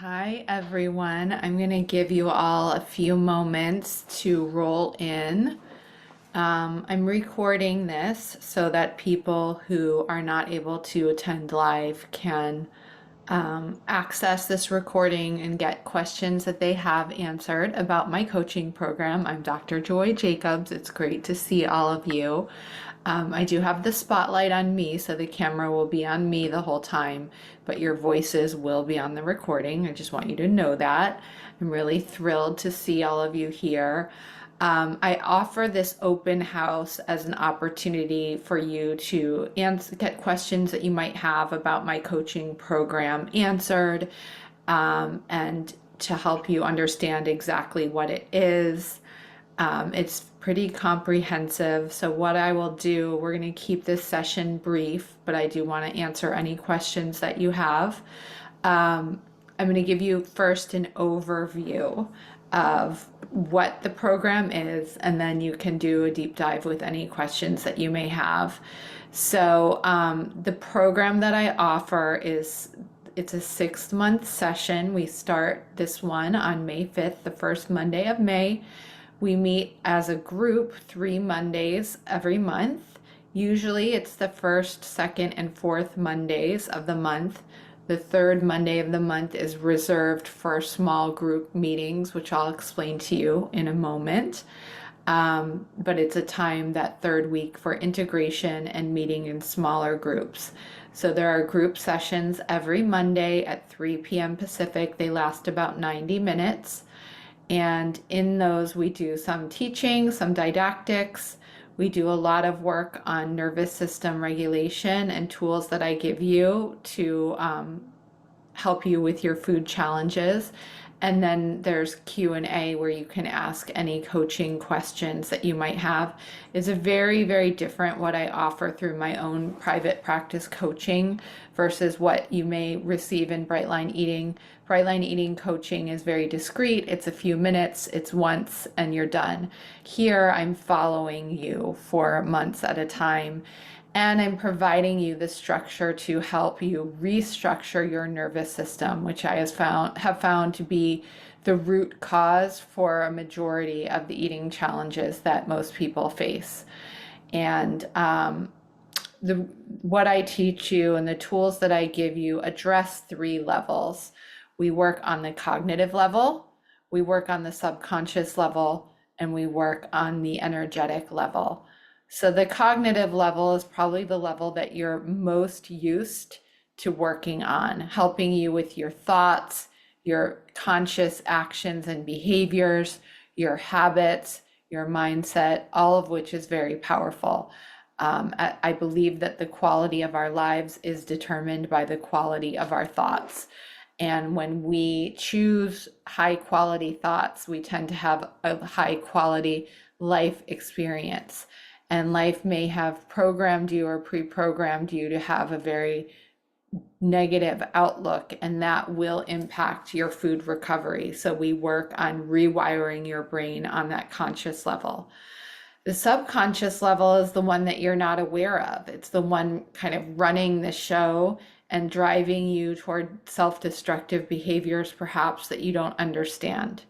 Hi, everyone. I'm going to give you all a few moments to roll in. I'm recording this so that people who are not able to attend live can access this recording and get questions that they have answered about my coaching program. I'm Dr. Joy Jacobs. It's great to see all of you. I do have the spotlight on me, so the camera will be on me the whole time, but your voices will be on the recording. I just want you to know that. I'm really thrilled to see all of you here. I offer this open house as an opportunity for you to get questions that you might have about my coaching program answered, and to help you understand exactly what it is. It's pretty comprehensive. So what I will do, we're going to keep this session brief, but I do want to answer any questions that you have. I'm going to give you first an overview of what the program is, and then you can do a deep dive with any questions that you may have. So the program that I offer it's a 6-month session. We start this one on May 5th, the first Monday of May. We meet as a group 3 Mondays every month. Usually it's the first, second, and fourth Mondays of the month. The third Monday of the month is reserved for small group meetings, which I'll explain to you in a moment. But it's a time, that third week, for integration and meeting in smaller groups. So there are group sessions every Monday at 3 p.m. Pacific. They last about 90 minutes. And in those, we do some teaching, some didactics. We do a lot of work on nervous system regulation and tools that I give you to help you with your food challenges. And then there's Q&A where you can ask any coaching questions that you might have. It's a very, very different what I offer through my own private practice coaching versus what you may receive in Brightline Eating. Brightline Eating coaching is very discreet. It's a few minutes, it's once, and you're done. Here, I'm following you for months at a time, and I'm providing you the structure to help you restructure your nervous system, which I have found to be the root cause for a majority of the eating challenges that most people face. And the what I teach you and the tools that I give you address 3 levels. We work on the cognitive level, we work on the subconscious level, and we work on the energetic level. So the cognitive level is probably the level that you're most used to working on, helping you with your thoughts, your conscious actions and behaviors, your habits, your mindset, all of which is very powerful. I believe that the quality of our lives is determined by the quality of our thoughts. And when we choose high quality thoughts, we tend to have a high quality life experience. And life may have programmed you or pre-programmed you to have a very negative outlook, and that will impact your food recovery. So we work on rewiring your brain on that conscious level. The subconscious level is the one that you're not aware of. It's the one kind of running the show and driving you toward self-destructive behaviors, perhaps, that you don't understand.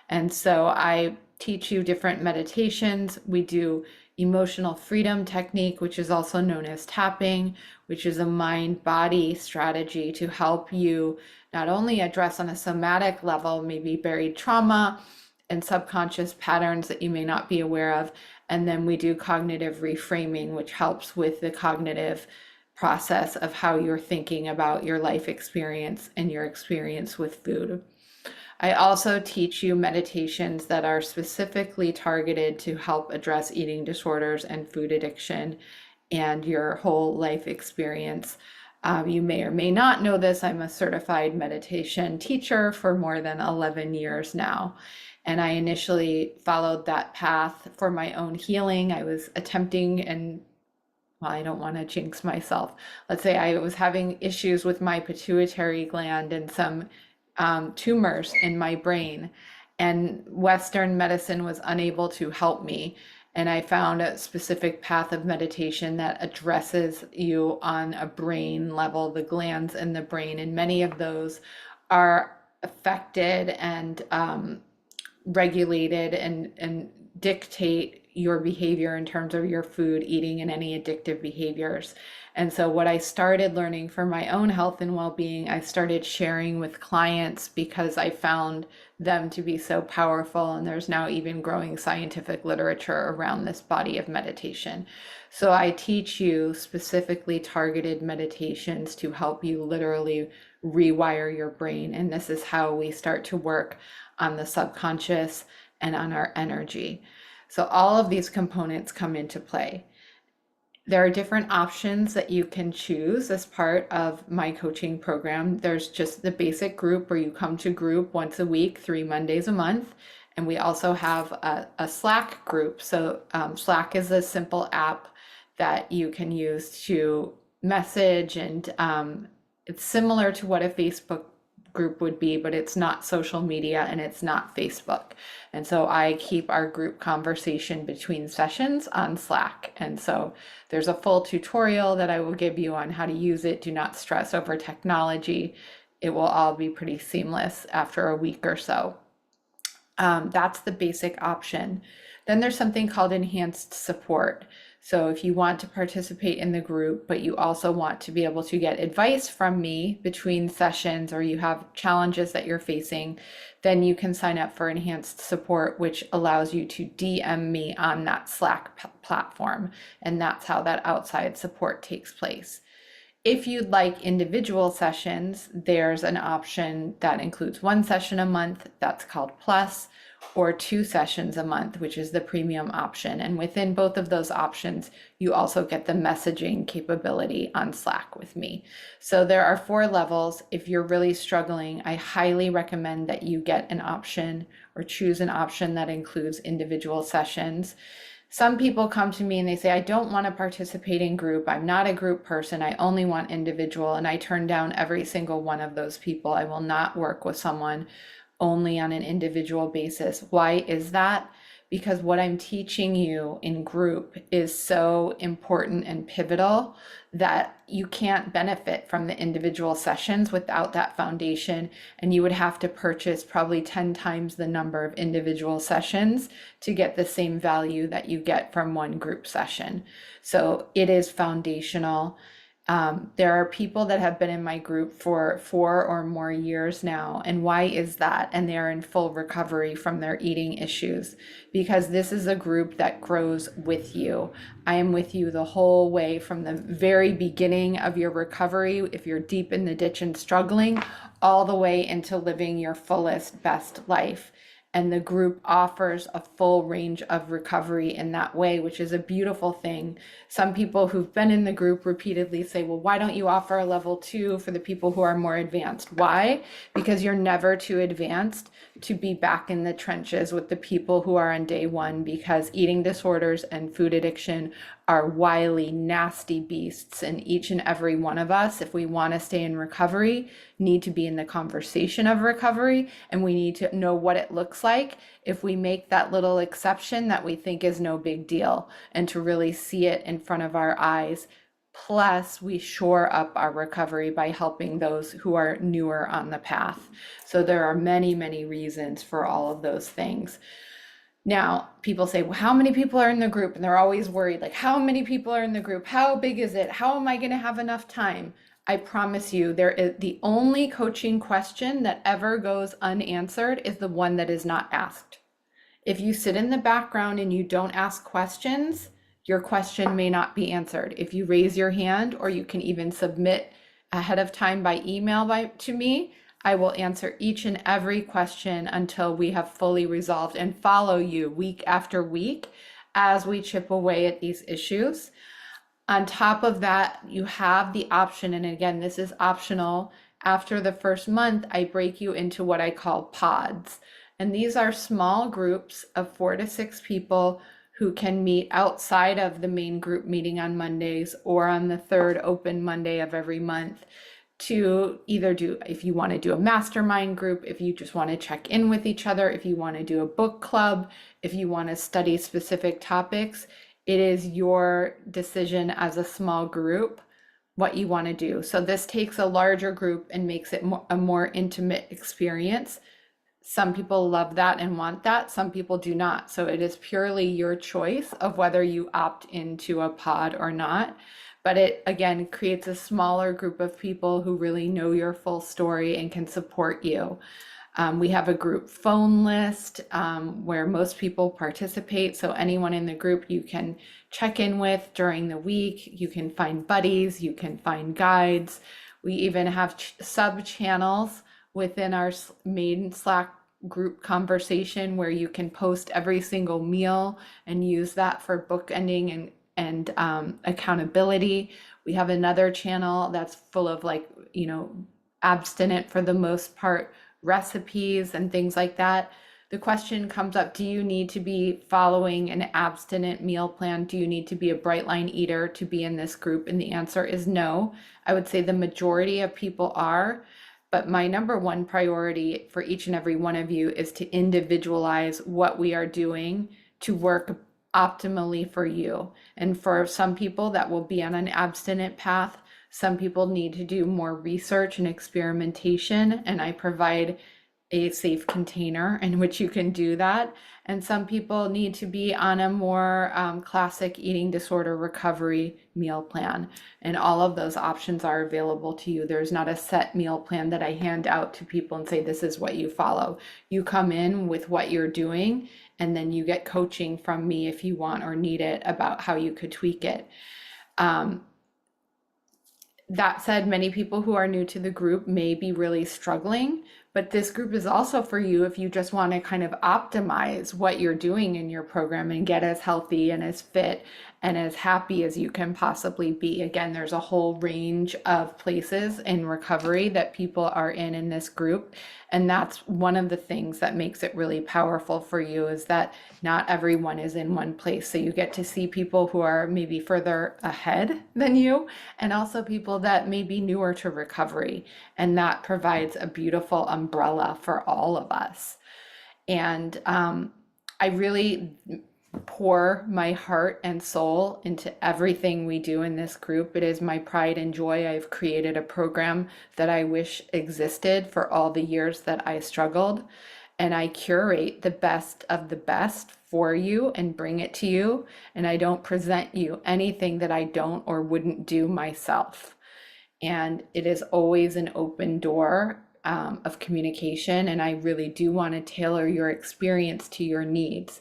And so I teach you different meditations. We do emotional freedom technique, which is also known as tapping, which is a mind-body strategy to help you not only address on a somatic level, maybe buried trauma and subconscious patterns that you may not be aware of. And then we do cognitive reframing, which helps with the cognitive process of how you're thinking about your life experience and your experience with food. I also teach you meditations that are specifically targeted to help address eating disorders and food addiction and your whole life experience. You may or may not know this. I'm a certified meditation teacher for more than 11 years now. And I initially followed that path for my own healing. I was attempting, and well, I don't want to jinx myself. Let's say I was having issues with my pituitary gland and some tumors in my brain, and Western medicine was unable to help me. And I found a specific path of meditation that addresses you on a brain level, the glands in the brain. And many of those are affected and regulated and dictate your behavior in terms of your food, eating, and any addictive behaviors. And so, what I started learning for my own health and well being, I started sharing with clients because I found them to be so powerful. And there's now even growing scientific literature around this body of meditation. So, I teach you specifically targeted meditations to help you literally rewire your brain. And this is how we start to work on the subconscious and on our energy. So all of these components come into play. There are different options that you can choose as part of my coaching program. There's just the basic group where you come to group once a week, 3 Mondays a month. And we also have a Slack group. So Slack is a simple app that you can use to message, and it's similar to what a Facebook group would be, but it's not social media and it's not Facebook. And so I keep our group conversation between sessions on Slack. And so there's a full tutorial that I will give you on how to use it. Do not stress over technology. It will all be pretty seamless after a week or so. That's the basic option. Then there's something called enhanced support. So if you want to participate in the group, but you also want to be able to get advice from me between sessions, or you have challenges that you're facing, then you can sign up for enhanced support, which allows you to DM me on that Slack platform. And that's how that outside support takes place. If you'd like individual sessions, there's an option that includes 1 session a month, that's called Plus, or 2 sessions a month, which is the premium option. And within both of those options, you also get the messaging capability on Slack with me. So there are 4 levels. If you're really struggling, I highly recommend that you get an option or choose an option that includes individual sessions. Some people come to me and they say, I don't want to participate in group. I'm not a group person. I only want individual. And I turn down every single one of those people. I will not work with someone only on an individual basis. Why is that? Because what I'm teaching you in group is so important and pivotal that you can't benefit from the individual sessions without that foundation. And you would have to purchase probably 10 times the number of individual sessions to get the same value that you get from one group session. So it is foundational. There are people that have been in my group for 4 or more years now. And why is that? And they are in full recovery from their eating issues, because this is a group that grows with you. I am with you the whole way from the very beginning of your recovery, if you're deep in the ditch and struggling, all the way into living your fullest, best life. And the group offers a full range of recovery in that way, which is a beautiful thing. Some people who've been in the group repeatedly say, well, why don't you offer a level 2 for the people who are more advanced? Why? Because you're never too advanced to be back in the trenches with the people who are on day 1, because eating disorders and food addiction are wily, nasty beasts. And each and every one of us, if we want to stay in recovery, need to be in the conversation of recovery, and we need to know what it looks like if we make that little exception that we think is no big deal, and to really see it in front of our eyes. Plus, we shore up our recovery by helping those who are newer on the path. So there are many, many reasons for all of those things. Now, people say, well, how many people are in the group? And they're always worried, like, how many people are in the group? How big is it? How am I going to have enough time? I promise you, there is the only coaching question that ever goes unanswered is the one that is not asked. If you sit in the background and you don't ask questions, your question may not be answered. If you raise your hand, or you can even submit ahead of time by email to me, I will answer each and every question until we have fully resolved, and follow you week after week as we chip away at these issues. On top of that, you have the option, and again, this is optional. After the first month, I break you into what I call pods. And these are small groups of 4 to 6 people who can meet outside of the main group meeting on Mondays, or on the 3rd open Monday of every month, to either do, if you want to do a mastermind group, if you just want to check in with each other, if you want to do a book club, if you want to study specific topics. It is your decision as a small group what you want to do. So this takes a larger group and makes it a more intimate experience. Some people love that and want that. Some people do not. So it is purely your choice of whether you opt into a pod or not. But it again creates a smaller group of people who really know your full story and can support you. We have a group phone list where most people participate. So anyone in the group you can check in with during the week. You can find buddies, you can find guides. We even have sub channels within our main Slack group conversation where you can post every single meal and use that for bookending and accountability. We have another channel that's full of abstinent for the most part recipes and things like that. The question comes up, do you need to be following an abstinent meal plan? Do you need to be a bright line eater to be in this group? And the answer is no. I would say the majority of people are, but my number one priority for each and every one of you is to individualize what we are doing to work optimally for you. And for some people that will be on an abstinent path. Some people need to do more research and experimentation, and I provide a safe container in which you can do that. And some people need to be on a more classic eating disorder recovery meal plan. And all of those options are available to you. There's not a set meal plan that I hand out to people and say, this is what you follow. You come in with what you're doing, and then you get coaching from me if you want or need it about how you could tweak it. That said, many people who are new to the group may be really struggling, but this group is also for you if you just want to kind of optimize what you're doing in your program and get as healthy and as fit and as happy as you can possibly be. Again, there's a whole range of places in recovery that people are in this group. And that's one of the things that makes it really powerful for you, is that not everyone is in one place. So you get to see people who are maybe further ahead than you, and also people that may be newer to recovery. And that provides a beautiful umbrella for all of us. And I really pour my heart and soul into everything we do in this group. It is my pride and joy. I've created a program that I wish existed for all the years that I struggled. And I curate the best of the best for you and bring it to you. And I don't present you anything that I don't or wouldn't do myself. And it is always an open door of communication. And I really do want to tailor your experience to your needs.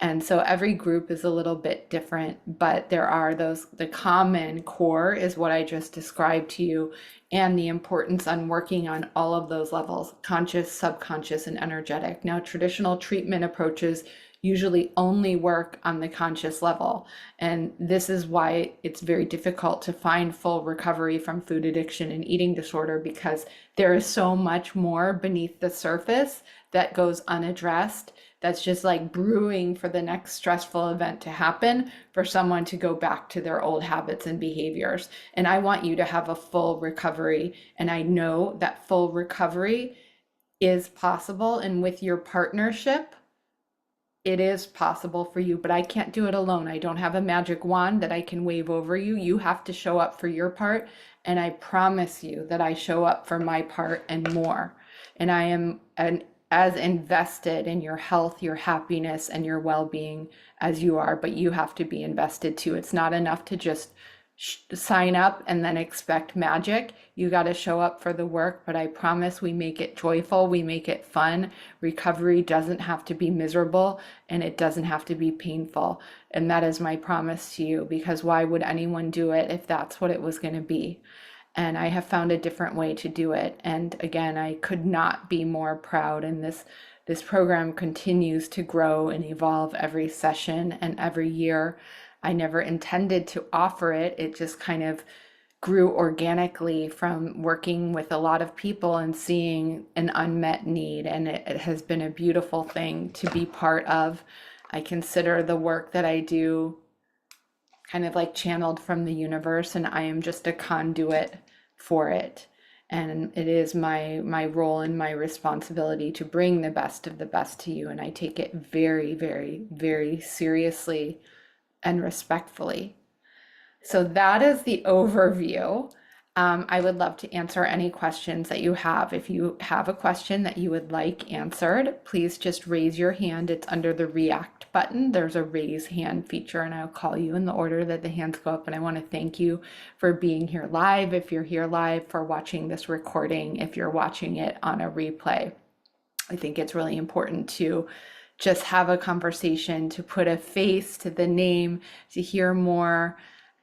And so every group is a little bit different, but there are the common core is what I just described to you, and the importance on working on all of those levels, conscious, subconscious, and energetic. Now, traditional treatment approaches usually only work on the conscious level. And this is why it's very difficult to find full recovery from food addiction and eating disorder, because there is so much more beneath the surface that goes unaddressed. That's just like brewing for the next stressful event to happen for someone to go back to their old habits and behaviors. And I want you to have a full recovery. And I know that full recovery is possible. And with your partnership, it is possible for you, but I can't do it alone. I don't have a magic wand that I can wave over you. You have to show up for your part. And I promise you that I show up for my part and more. And I am as invested in your health, your happiness, and your well-being as you are, but you have to be invested too. It's not enough to just sign up and then expect magic. You got to show up for the work, but I promise we make it joyful, we make it fun. Recovery doesn't have to be miserable, and it doesn't have to be painful. And that is my promise to you, because why would anyone do it if that's what it was going to be? And I have found a different way to do it. And again, I could not be more proud. And this program continues to grow and evolve every session and every year. I never intended to offer it. It just kind of grew organically from working with a lot of people and seeing an unmet need. And it has been a beautiful thing to be part of. I consider the work that I do kind of like channeled from the universe, and I am just a conduit for it. And it is my role and my responsibility to bring the best of the best to you. And I take it very, very, very seriously and respectfully. So that is the overview. I would love to answer any questions that you have. If you have a question that you would like answered, please just raise your hand. It's under the React button. There's a raise hand feature, and I'll call you in the order that the hands go up. And I want to thank you for being here live. If you're here live, for watching this recording, if you're watching it on a replay. I think it's really important to just have a conversation, to put a face to the name, to hear more.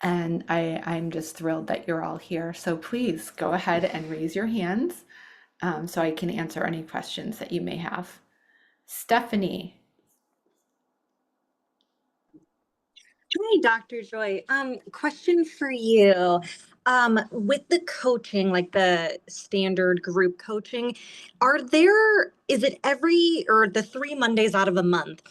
And I'm just thrilled that you're all here. So please go ahead and raise your hands so I can answer any questions that you may have. Stephanie. Hi, Dr. Joy. Question for you. With the coaching, like the standard group coaching, is it every or the 3 Mondays out of a month?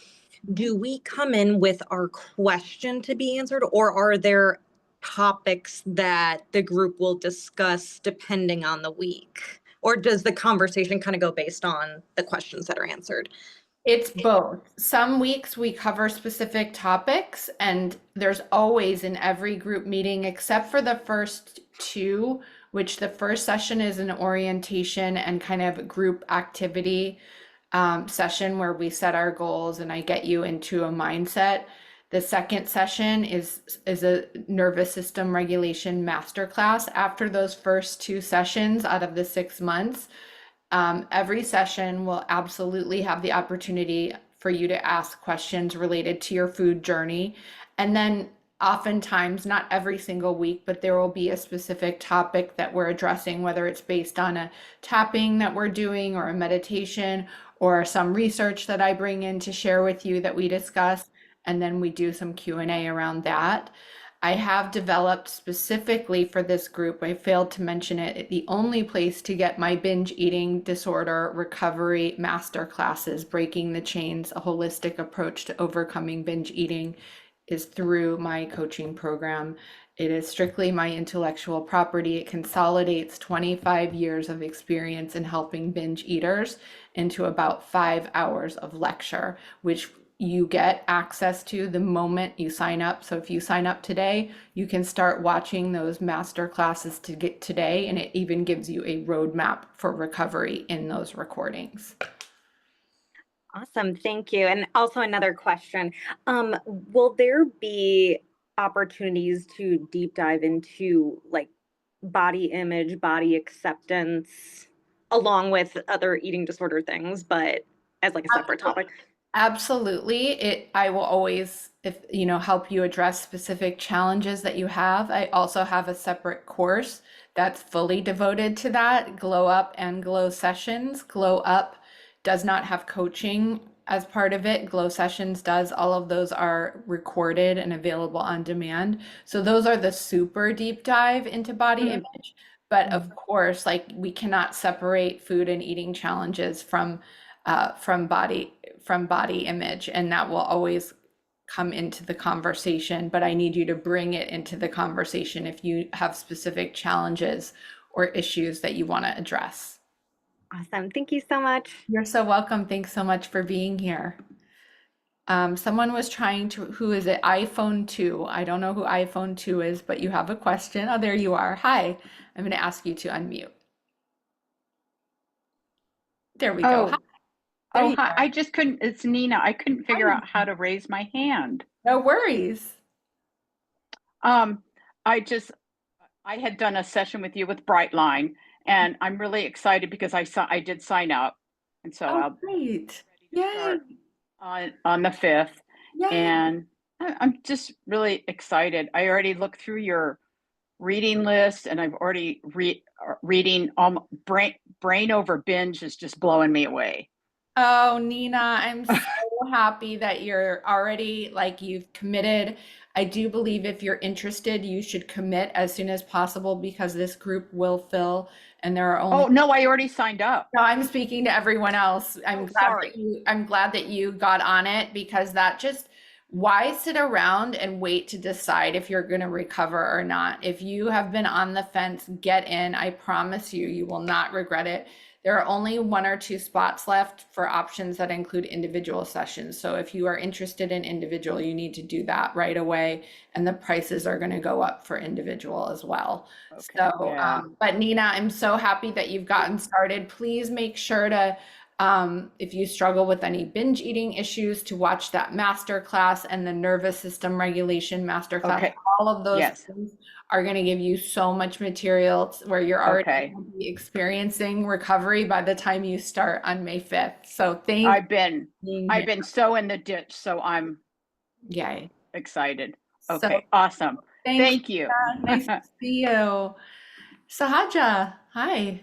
Do we come in with our question to be answered, or are there topics that the group will discuss depending on the week? Or does the conversation kind of go based on the questions that are answered? It's both. Some weeks we cover specific topics, and there's always in every group meeting, except for the first two, which the first session is an orientation and kind of group activity session where we set our goals and I get you into a mindset. The second session is a nervous system regulation masterclass. After those first two sessions out of the 6 months, every session will absolutely have the opportunity for you to ask questions related to your food journey. And then oftentimes, not every single week, but there will be a specific topic that we're addressing, whether it's based on a tapping that we're doing or a meditation or some research that I bring in to share with you that we discuss. And then we do some Q&A around that. I have developed specifically for this group, I failed to mention it, the only place to get my binge eating disorder recovery master classes, Breaking the Chains, a holistic approach to overcoming binge eating, is through my coaching program. It is strictly my intellectual property. It consolidates 25 years of experience in helping binge eaters into about 5 hours of lecture, which you get access to the moment you sign up. So if you sign up today, you can start watching those master classes to get today, and it even gives you a roadmap for recovery in those recordings. Awesome, thank you. And also another question. Will there be opportunities to deep dive into like body image, body acceptance, along with other eating disorder things, but as like a separate topic? Absolutely. I will always, if help you address specific challenges that you have. I also have a separate course that's fully devoted to that, Glow Up and Glow Sessions. Glow Up does not have coaching as part of it. Glow Sessions does. All of those are recorded and available on demand. So those are the super deep dive into body image. But of course, like we cannot separate food and eating challenges from body image, and that will always come into the conversation. But I need you to bring it into the conversation if you have specific challenges or issues that you want to address. Awesome, thank you so much. You're so welcome. Thanks so much for being here. Someone was trying to, who is it? iPhone 2. I don't know who iPhone 2 is, but you have a question. Oh, there you are. Hi. I'm going to ask you to unmute. There we go. Hi. There Oh, you hi. are. I just couldn't, it's Nina. I couldn't figure Hi. out how to raise my hand. No worries. Um, I had done a session with you with Brightline, and I'm really excited because I did sign up, and so Oh, I'll be great. ready to Yay. start on the 5th. Yay. And I'm just really excited. I already looked through your reading list, and I've already reading Brain Over Binge is just blowing me away. Oh, Nina, I'm so happy that you're already like you've committed. I do believe if you're interested, you should commit as soon as possible because this group will fill and there are only Oh, no, I already signed up. No, I'm speaking to everyone else. Oh, sorry. I'm glad that you got on it because that just why sit around and wait to decide if you're going to recover or not? If you have been on the fence, get in. I promise you, you will not regret it. There are only 1 or 2 spots left for options that include individual sessions. So if you are interested in individual, you need to do that right away. And the prices are going to go up for individual as well. Okay, So, yeah. but Nina, I'm so happy that you've gotten started. Please make sure to, if you struggle with any binge eating issues, to watch that master class and the nervous system regulation master class. Okay, All of those yes, things are going to give you so much material where you're already okay. going to be experiencing recovery by the time you start on May 5th. So thank I've you been, for being I've here. been so in the ditch, so I'm Yay. excited. So Okay, awesome. thank you. Thank you. Nice to see you. Sahaja, hi.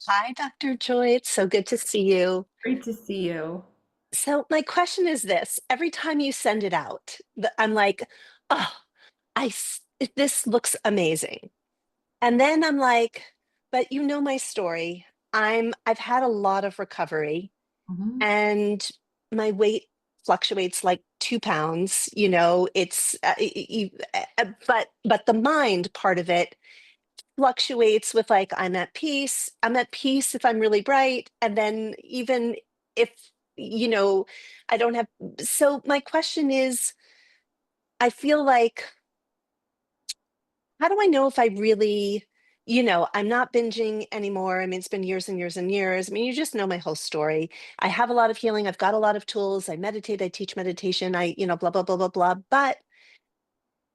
Hi, Dr. Joy. It's so good to see you. Great to see you. So, my question is this: every time you send it out, I'm like, oh, this looks amazing. And then I'm like, but you know my story. I've had a lot of recovery Mhm. and my weight fluctuates like 2 pounds. It's but the mind part of it fluctuates with like I'm at peace if I'm really bright, and then even if you know I don't have. So my question is, I feel like, how do I know if I really, I'm not binging anymore? I mean, it's been years and years and years. I mean, you just know my whole story. I have a lot of healing, I've got a lot of tools, I meditate, I teach meditation, blah blah blah blah blah, but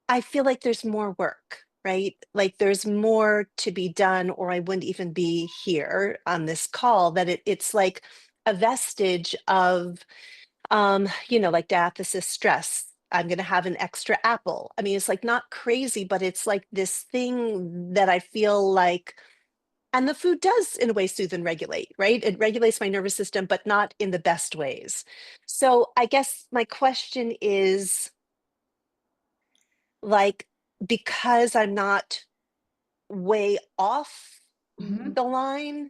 I feel like there's more work, right? Like there's more to be done, or I wouldn't even be here on this call. That it's like a vestige of, like diathesis stress. I'm going to have an extra apple. I mean, it's like not crazy, but it's like this thing that I feel like, and the food does in a way soothe and regulate, right? It regulates my nervous system, but not in the best ways. So I guess my question is, like, because I'm not way off Mhm. the line,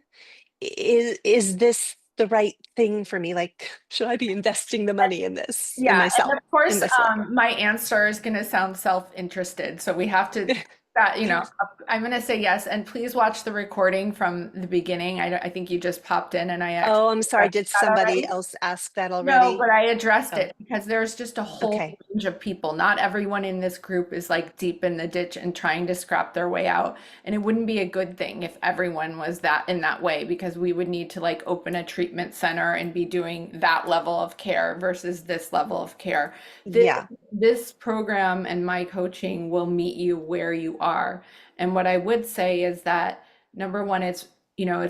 is this the right thing for me? Like, should I be investing the money in this, Yeah, and of in course, myself? my answer is going to sound self-interested, so we have to I'm going to say yes, and please watch the recording from the beginning. I think you just popped in, and I actually Oh, I'm sorry. addressed Did that somebody already. else ask that No, already? but I addressed Oh, it because there's just a whole okay. range of people. Not everyone in this group is like deep in the ditch and trying to scrap their way out. And it wouldn't be a good thing if everyone was that in that way, because we would need to like open a treatment center and be doing that level of care versus this level of care. This, Yeah. this program and my coaching will meet you where you are. And what I would say is that number one, it's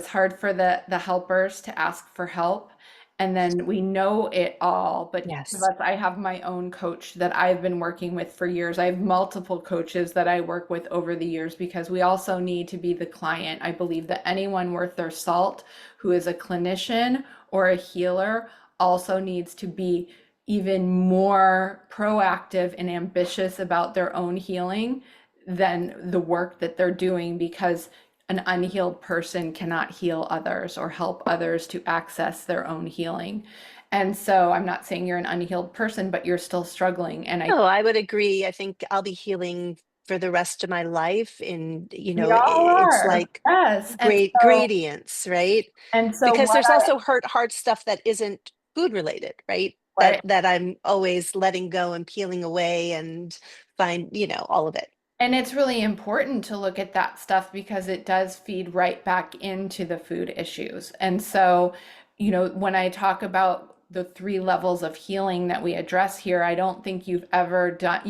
hard for the helpers to ask for help, and then we know it all, but each of Yes. us, I have my own coach that I've been working with for years. I have multiple coaches that I work with over the years because we also need to be the client. I believe that anyone worth their salt who is a clinician or a healer also needs to be even more proactive and ambitious about their own healing than the work that they're doing, because an unhealed person cannot heal others or help others to access their own healing. And so I'm not saying you're an unhealed person, but you're still struggling. And No, I would agree. I think I'll be healing for the rest of my life. And, we all it's are. like Yes. great gradients, right? Because What there's also hard stuff that isn't food related, right? That what that I'm always letting go and peeling away and find, all of it. And it's really important to look at that stuff because it does feed right back into the food issues. And so, when I talk about the 3 levels of healing that we address here, I don't think you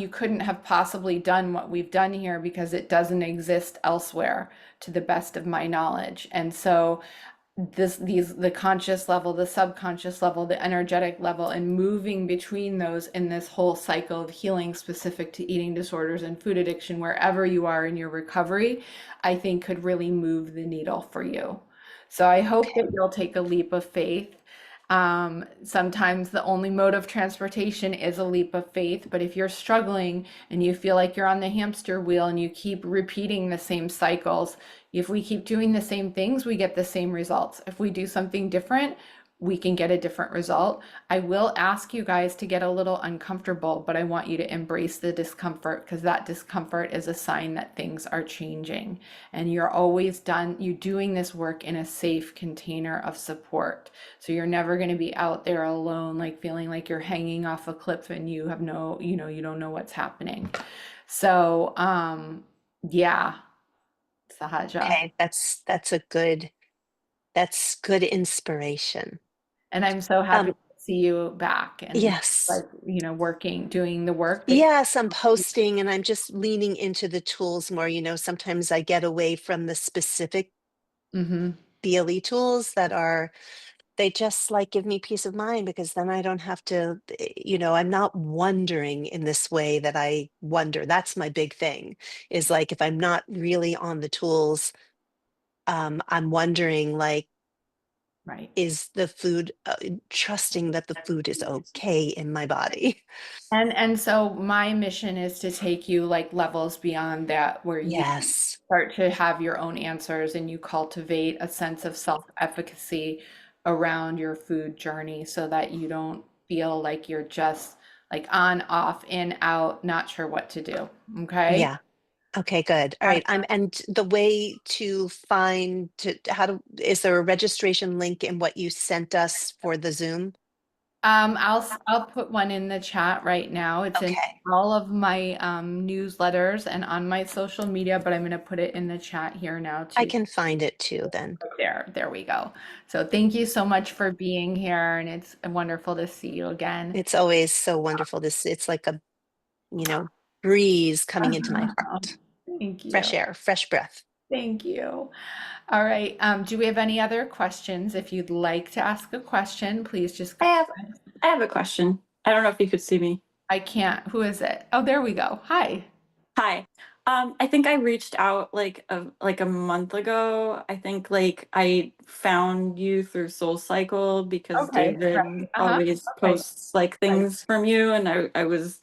couldn't have possibly done what we've done here because it doesn't exist elsewhere, to the best of my knowledge. And so, the conscious level, the subconscious level, the energetic level, and moving between those in this whole cycle of healing specific to eating disorders and food addiction, wherever you are in your recovery, I think could really move the needle for you. So I hope Okay. that you'll take a leap of faith. Sometimes the only mode of transportation is a leap of faith, but if you're struggling and you feel like you're on the hamster wheel and you keep repeating the same cycles, if we keep doing the same things, we get the same results. If we do something different, we can get a different result. I will ask you guys to get a little uncomfortable, but I want you to embrace the discomfort because that discomfort is a sign that things are changing. And you're doing this work in a safe container of support. So you're never going to be out there alone, like feeling like you're hanging off a cliff and you have you don't know what's happening. So, yeah, Sahaja. Okay, that's good inspiration. And I'm so happy Um, to see you back and yes. like, working, doing the work that Yes, I'm posting and I'm just leaning into the tools more. Sometimes I get away from the specific hmm BLE tools they just like give me peace of mind because then I don't have to, I'm not wondering in this way that I wonder. That's my big thing is like if I'm not really on the tools, I'm wondering like, right. is the food, trusting that the food is okay in my body? And so my mission is to take you like levels beyond that where you Yes. start to have your own answers and you cultivate a sense of self-efficacy around your food journey so that you don't feel like you're just like on, off, in, out, not sure what to do. Okay? Yeah. Okay, good. All right. And the way to find is there a registration link in what you sent us for the Zoom? I'll put one in the chat right now. It's in Okay. all of my newsletters and on my social media, but I'm going to put it in the chat here now I too. can find it too then. There we go. So thank you so much for being here, and it's wonderful to see you again. It's always so wonderful. It's like a, breeze coming into my heart. Thank you. Fresh air, fresh breath. Thank you. All right. Do we have any other questions? If you'd like to ask a question, please just go I ahead. have a question. I don't know if you could see me. I can't. Who is it? Oh, there we go. Hi. Hi. I think I reached out like a month ago. I think like I found you through Soul Cycle because Okay. David Right. always Okay. posts like Right. things from you, and I was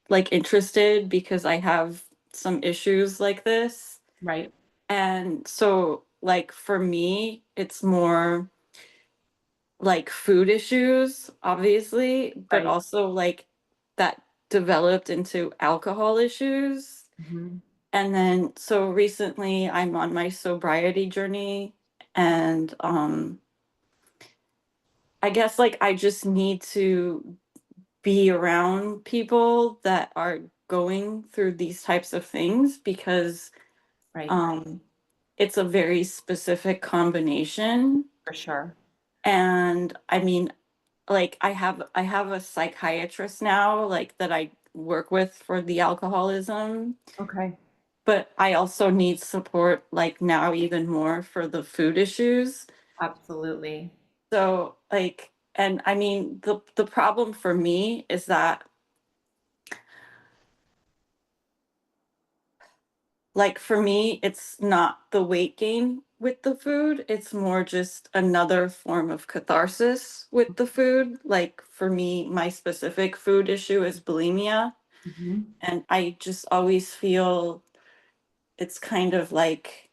like interested because I have some issues like this. Right. And so like for me, it's more like food issues, obviously, but Right. also like that developed into alcohol issues. Mhm. And then so recently I'm on my sobriety journey, and I guess like I just need to be around people that are going through these types of things because Right. um it's a very specific combination. For sure. And I mean, like I have a psychiatrist now like that I work with for the alcoholism, Okay. but I also need support like now even more for the food issues. Absolutely. So like, and I mean the problem for me is that like for me it's not the weight gain with the food, it's more just another form of catharsis with the food. Like for me, my specific food issue is bulimia. Mhm. And I just always feel it's kind of like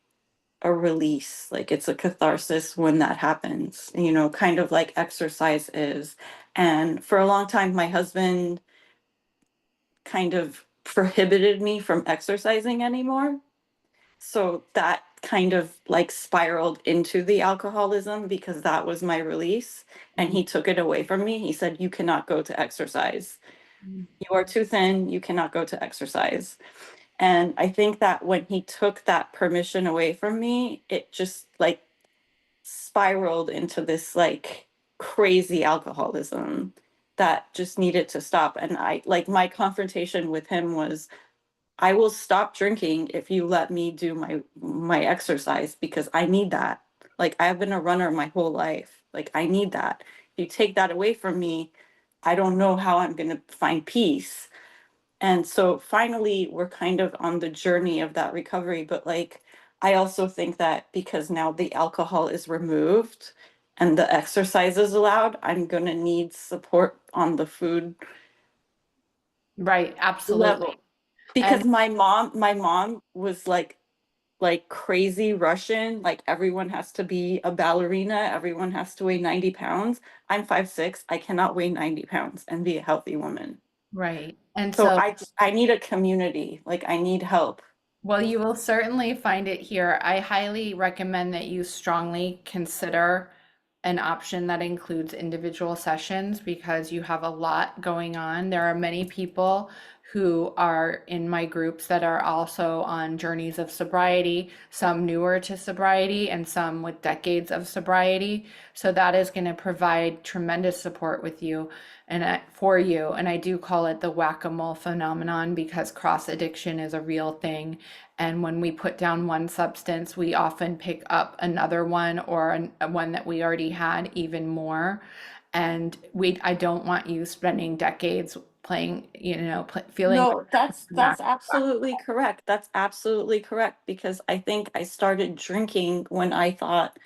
a release, like it's a catharsis when that happens, kind of like exercise is. And for a long time, my husband kind of prohibited me from exercising anymore. So that kind of like spiraled into the alcoholism because that was my release. And he took it away from me. He said, "You cannot go to exercise. Mhm. You are too thin. You cannot go to exercise." And I think that when he took that permission away from me, it just like spiraled into this like crazy alcoholism that just needed to stop. And I like my confrontation with him was, I will stop drinking if you let me do my exercise because I need that. Like I've been a runner my whole life. Like I need that. If you take that away from me, I don't know how I'm going to find peace. And so finally, we're kind of on the journey of that recovery. But like, I also think that because now the alcohol is removed and the exercise is allowed, I'm going to need support on the food Right. Absolutely. level. Because And my mom was like like crazy Russian, like everyone has to be a ballerina, everyone has to weigh 90 pounds. I'm 5'6". I cannot weigh 90 pounds and be a healthy woman. Right. And So so, I need a community. Like I need help. well, you will certainly find it here. I highly recommend that you strongly consider an option that includes individual sessions because you have a lot going on. There are many people who are in my groups that are also on journeys of sobriety, some newer to sobriety and some with decades of sobriety. So that is going to provide tremendous support with you and for you. And I do call it the whack-a-mole phenomenon because cross addiction is a real thing. And when we put down one substance, we often pick up another one or one that we already had even more. And I don't want you spending decades playing, feeling No, that's back. absolutely correct. That's absolutely correct because I think I started drinking when I thought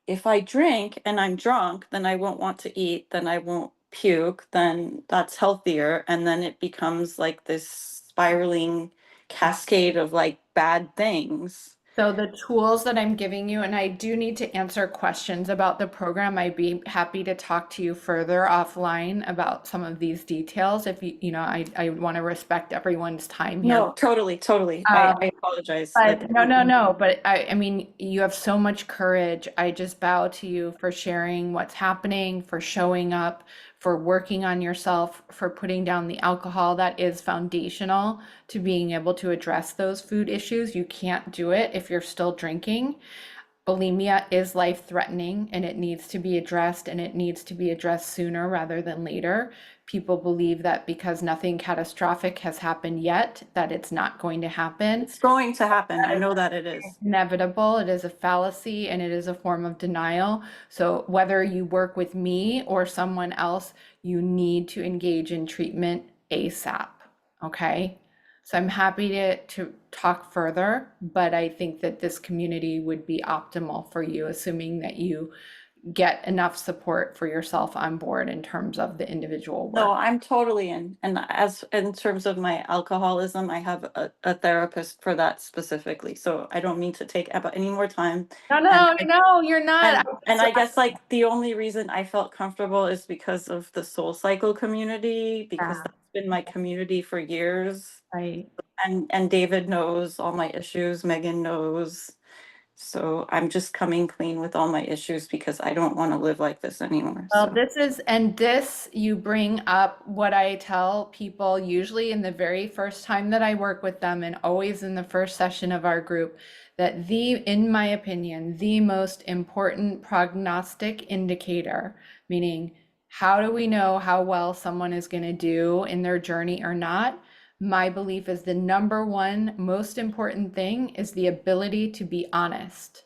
if I drink and I'm drunk, then I won't want to eat, then I won't puke, then that's healthier. And then it becomes like this spiraling cascade of like bad things. So the tools that I'm giving you, and I do need to answer questions about the program. I'd be happy to talk to you further offline about some of these details if I want to respect everyone's time here. No, totally, totally. I apologize. But no. But I mean, you have so much courage. I just bow to you for sharing what's happening, for showing up, for working on yourself, for putting down the alcohol. That is foundational to being able to address those food issues. You can't do it if you're still drinking. Bulimia is life-threatening and it needs to be addressed, and it needs to be addressed sooner rather than later. People believe that because nothing catastrophic has happened yet, that it's not going to happen. It's going to happen. I know that it is. Inevitable. It is a fallacy and it is a form of denial. So whether you work with me or someone else, you need to engage in treatment ASAP. Okay. So I'm happy to talk further, but I think that this community would be optimal for you, assuming that you get enough support for yourself on board in terms of the individual work. No, I'm totally in. And as in terms of my alcoholism, I have a therapist for that specifically. So I don't need to take up any more time. No, you're not. And I guess like the only reason I felt comfortable is because of the Soul Cycle community, because Yeah. that's been my community for years. Right. And David knows all my issues, Megan knows. So I'm just coming clean with all my issues because I don't want to live like this anymore. Well, So. you bring up what I tell people usually in the very first time that I work with them and always in the first session of our group, that in my opinion, the most important prognostic indicator, meaning how do we know how well someone is going to do in their journey or not? My belief is the number one most important thing is the ability to be honest.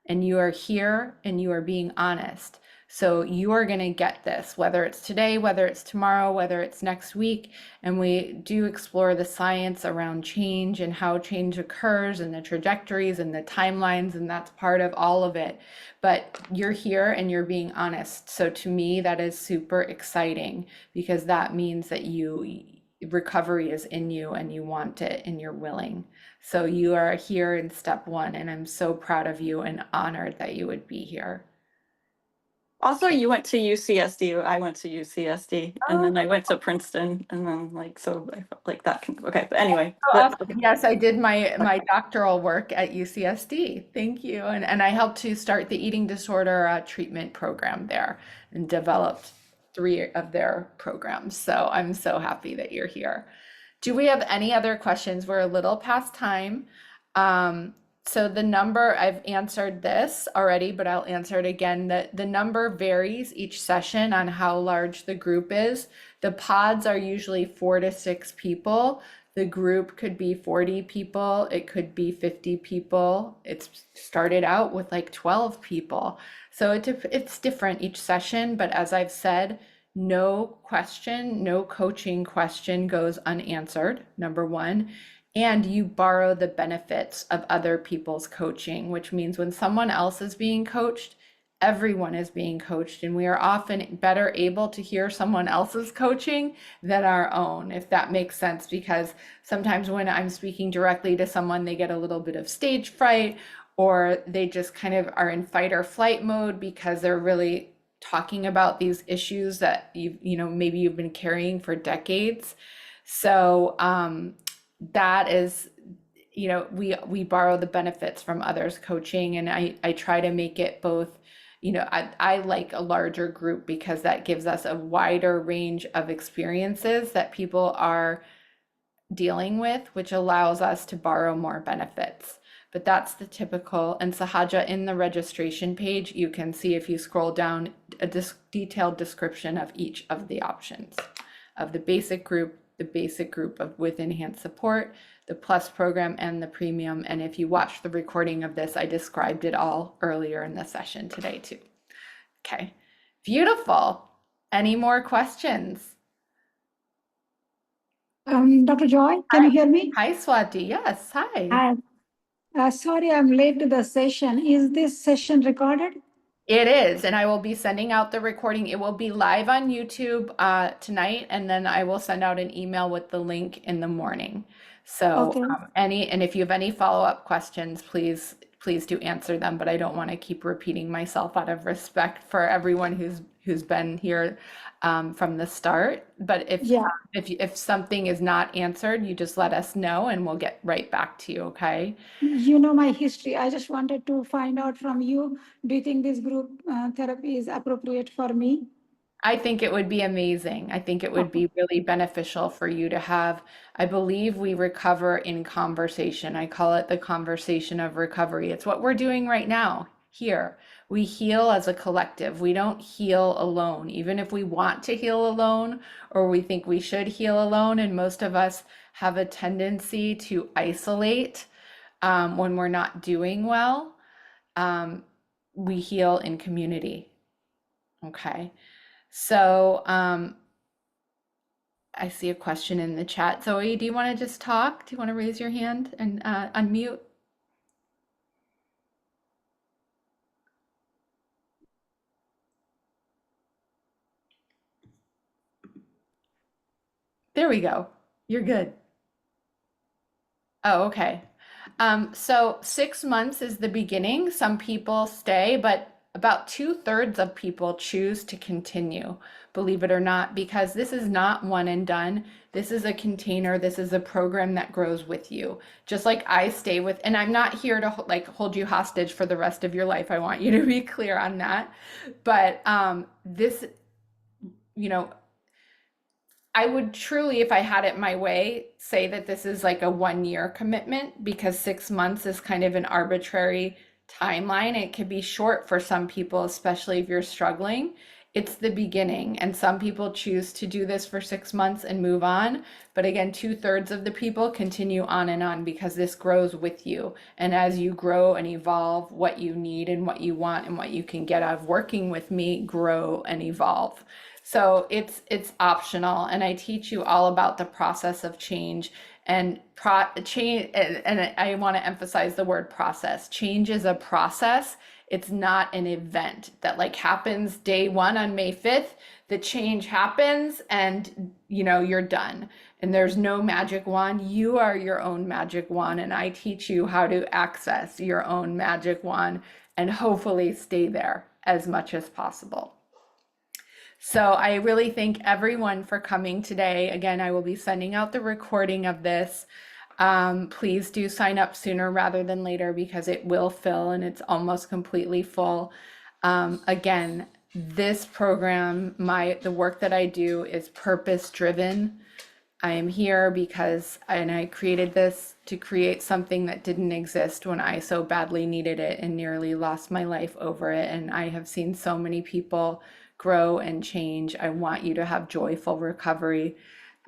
And you are here and you are being honest. So you are going to get this, whether it's today, whether it's tomorrow, whether it's next week. And we do explore the science around change and how change occurs and the trajectories and the timelines. And that's part of all of it. But you're here and you're being honest. So to me, that is super exciting because that means that recovery is in you and you want it and you're willing. So you are here in step one, and I'm so proud of you and honored that you would be here. Also, you went to UCSD. I went to UCSD, and then I went to Princeton, and then so I felt like that can okay. But anyway, Yes, I did my doctoral work at UCSD. Thank you, and I helped to start the eating disorder treatment program there and developed 3 of their programs. So I'm so happy that you're here. Do we have any other questions? We're a little past time. So the number, I've answered this already, but I'll answer it again. The number varies each session on how large the group is. The pods are usually 4 to 6 people. The group could be 40 people. It could be 50 people. It's started out with like 12 people. So it's different each session, but as I've said, no coaching question goes unanswered, number one. And you borrow the benefits of other people's coaching, which means when someone else is being coached, everyone is being coached, and we are often better able to hear someone else's coaching than our own, if that makes sense, because sometimes when I'm speaking directly to someone, they get a little bit of stage fright, or they just kind of are in fight or flight mode because they're really talking about these issues that maybe you've been carrying for decades. So that is, we borrow the benefits from others' coaching, and I try to make it both. I like a larger group because that gives us a wider range of experiences that people are dealing with, which allows us to borrow more benefits. But that's the typical. And Sahaja, in the registration page, you can see, if you scroll down, a detailed description of each of the options of the basic group with enhanced support, the plus program, and the premium. And if you watch the recording of this, I described it all earlier in the session today too. Okay, beautiful. Any more questions? Dr. Joy, can you hear me? Hi, Swati. Yes, hi. Hi. Sorry, I'm late to the session. Is this session recorded? It is, and I will be sending out the recording. It will be live on YouTube tonight, and then I will send out an email with the link in the morning. So Okay. and if you have any follow-up questions, please do answer them, but I don't want to keep repeating myself out of respect for everyone who's been here from the start. But Yeah. if something is not answered, you just let us know and we'll get right back to you, okay? You know my history. I just wanted to find out from you, do you think this group therapy is appropriate for me? I think it would be amazing. I think it would be really beneficial for you to have. I believe we recover in conversation. I call it the conversation of recovery. It's what we're doing right now here. We heal as a collective. We don't heal alone, even if we want to heal alone or we think we should heal alone. And most of us have a tendency to isolate when we're not doing well. We heal in community. Okay. So I see a question in the chat. Zoe, do you want to just talk? Do you want to raise your hand and unmute? There we go. You're good. Oh, okay. So 6 months is the beginning. Some people stay, but about 2/3 of people choose to continue, believe it or not, because this is not one and done. This is a container. This is a program that grows with you. Just like I stay with, and I'm not here to like hold you hostage for the rest of your life. I want you to be clear on that. But this, I would truly, if I had it my way, say that this is like a 1-year commitment, because 6 months is kind of an arbitrary timeline. It could be short for some people, especially if you're struggling. It's the beginning, and some people choose to do this for 6 months and move on. But again, 2/3 of the people continue on and on because this grows with you. And as you grow and evolve, what you need and what you want and what you can get out of working with me grow and evolve. So it's optional, and I teach you all about the process of change and change. And I want to emphasize the word process. Change is a process. It's not an event that like happens day one on May 5th. The change happens, and you're done. And there's no magic wand. You are your own magic wand, and I teach you how to access your own magic wand and hopefully stay there as much as possible. So I really thank everyone for coming today. Again, I will be sending out the recording of this. Please do sign up sooner rather than later because it will fill and it's almost completely full. Again, this program, the work that I do is purpose driven. I am here because I created this to create something that didn't exist when I so badly needed it and nearly lost my life over it. And I have seen so many people grow and change. I want you to have joyful recovery.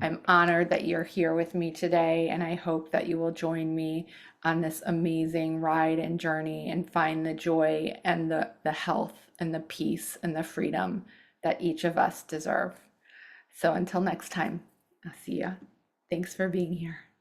I'm honored that you're here with me today, and I hope that you will join me on this amazing ride and journey and find the joy and the health and the peace and the freedom that each of us deserve. So until next time, I'll see you. Thanks for being here.